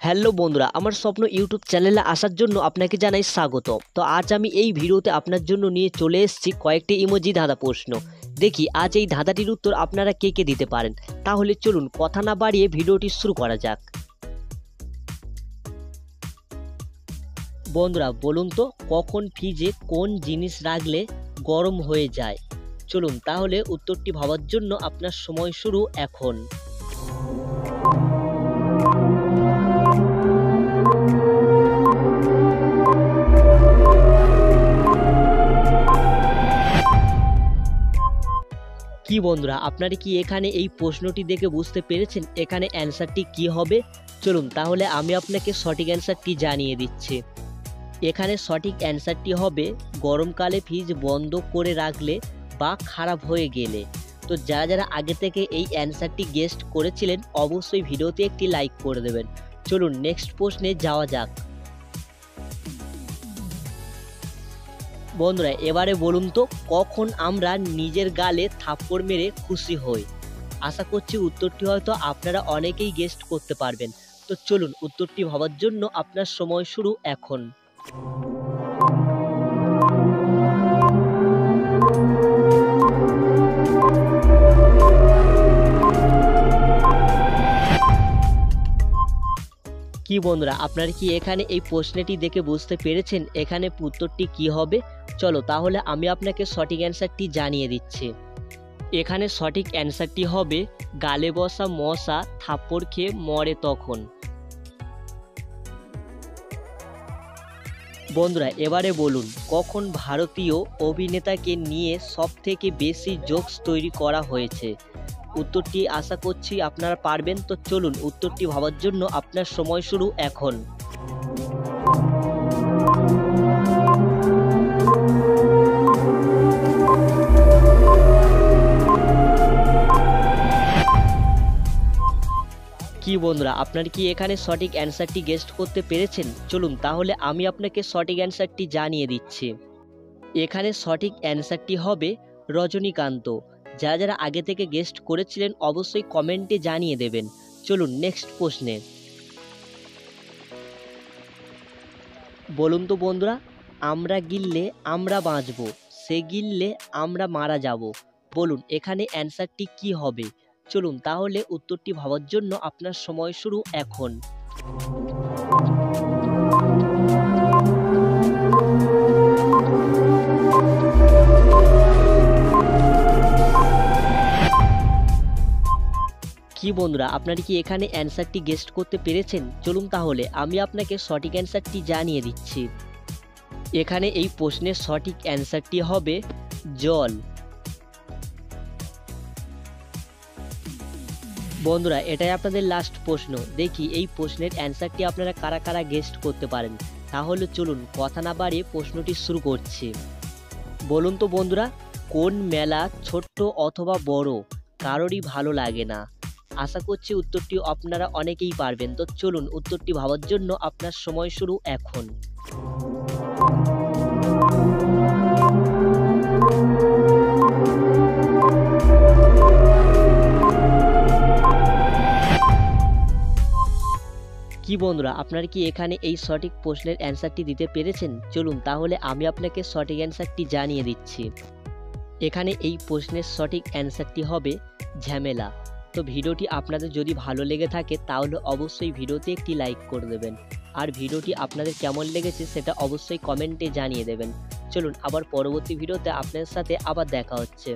Hello বন্ধুরা, আমার স্বপ্ন ইউটিউব চ্যানেলে আসার জন্য আপনাকে জানাই স্বাগত। তো আজ আমি এই ভিডিওতে আপনার জন্য নিয়ে চলে এসেছি কয়েকটি ইমোজি ধাঁধা প্রশ্ন। দেখি আজ এই ধাঁধাটির উত্তর আপনারা কে কে দিতে পারেন। তাহলে চলুন কথা না বাড়িয়ে ভিডিওটি শুরু করা যাক। বন্ধুরা বলুন তো, কখন ফ্রিজে কোন জিনিস রাখলে গরম হয়ে যায়? চলুন তাহলে উত্তরটি ভাবার জন্য আপনার সময় শুরু এখন। কি বন্ধুরা, আপনারা কি এখানে এই প্রশ্নটি দেখে বুঝতে পেরেছেন এখানে অ্যান্সারটি কি হবে? চলুন তাহলে আমি আপনাকে সঠিক অ্যান্সারটি জানিয়ে দিচ্ছি। এখানে সঠিক অ্যান্সারটি হবে গরমকালে ফ্রিজ বন্ধ করে রাখলে বা খারাপ হয়ে গেলে। তো যারা যারা আগে থেকে এই অ্যান্সারটি গেস্ট করেছিলেন অবশ্যই ভিডিওতে একটি লাইক করে দেবেন। চলুন নেক্সট প্রশ্নে যাওয়া যাক। বন্ধুরা এবারে বলুন তো, কখন আমরা নিজের গালে থাপ্পড় মেরে খুশি হই? আশা করছি উত্তরটি হয়তো আপনারা অনেকেই গেস্ট করতে পারবেন। তো চলুন উত্তরটি ভাবার জন্য আপনার সময় শুরু এখন। কি বন্ধুরা, আপনারা কি এখানে এই প্রশ্নটি দেখে বুঝতে পেরেছেন এখানে উত্তরটি কি হবে? চলো তাহলে আমি আপনাকে সঠিক অ্যান্সারটি জানিয়ে দিচ্ছি। এখানে সঠিক অ্যান্সারটি হবে গালে বসা মশা থাপ্পড় খেয়ে মরে তখন। বন্ধুরা এবারে বলুন, কখন ভারতীয় অভিনেতাকে নিয়ে সবথেকে বেশি জোকস তৈরি করা হয়েছে? উত্তরটি আশা করছি আপনারা পারবেন। তো চলুন উত্তরটি ভাবার জন্য আপনার সময় শুরু এখন। কি বন্ধুরা, আপনারা কি এখানে সঠিক অ্যান্সারটি গেস্ট করতে পেরেছেন? চলুন তাহলে আমি আপনাকে সঠিক অ্যান্সারটি জানিয়ে দিচ্ছি। এখানে সঠিক অ্যান্সারটি হবে রজনীকান্ত। যারা যারা আগে থেকে গেস্ট করেছিলেন অবশ্যই কমেন্টে জানিয়ে দেবেন। চলুন নেক্সট প্রশ্নে। বলুন তো বন্ধুরা, আমরা গিললে আমরা বাঁচব, সে গিললে আমরা মারা যাব। বলুন এখানে অ্যান্সারটি কি হবে? চলুন তাহলে উত্তরটি ভাবার জন্য আপনার সময় শুরু এখন। কি বন্ধুরা, আপনারা কি এখানে অ্যান্সারটি গেস্ট করতে পেরেছেন? চলুন তাহলে আমি আপনাকে সঠিক অ্যান্সারটি জানিয়ে দিচ্ছি। এখানে এই প্রশ্নের সঠিক অ্যান্সারটি হবে জল। বন্ধুরা এটাই আপনাদের লাস্ট প্রশ্ন। দেখি এই প্রশ্নের অ্যান্সারটি আপনারা কারা কারা গেস্ট করতে পারেন। তাহলে চলুন কথা না বাড়িয়ে প্রশ্নটি শুরু করছি। বলুন তো বন্ধুরা, কোন মেলা ছোট্ট অথবা বড় কারোরই ভালো লাগে না? আশা করছি উত্তরটি আপনারা অনেকেই পারবেন। তো চলুন উত্তরটি ভাবার জন্য আপনার সময় শুরু এখন। কি বন্ধুরা, আপনারা কি এখানে এই সঠিক প্রশ্নের অ্যান্সারটি দিতে পেরেছেন? চলুন তাহলে আমি আপনাকে সঠিক অ্যান্সারটি জানিয়ে দিচ্ছি। এখানে এই প্রশ্নের সঠিক অ্যান্সারটি হবে ঝামেলা। তো ভিডিওটি আপনাদের যদি ভালো লেগে থাকে তাহলে অবশ্যই ভিডিওতে একটি লাইক করে দেবেন। আর ভিডিওটি আপনাদের কেমন লেগেছে সেটা অবশ্যই কমেন্টে জানিয়ে দেবেন। চলুন আবার পরবর্তী ভিডিওতে আপনাদের সাথে আবার দেখা হচ্ছে।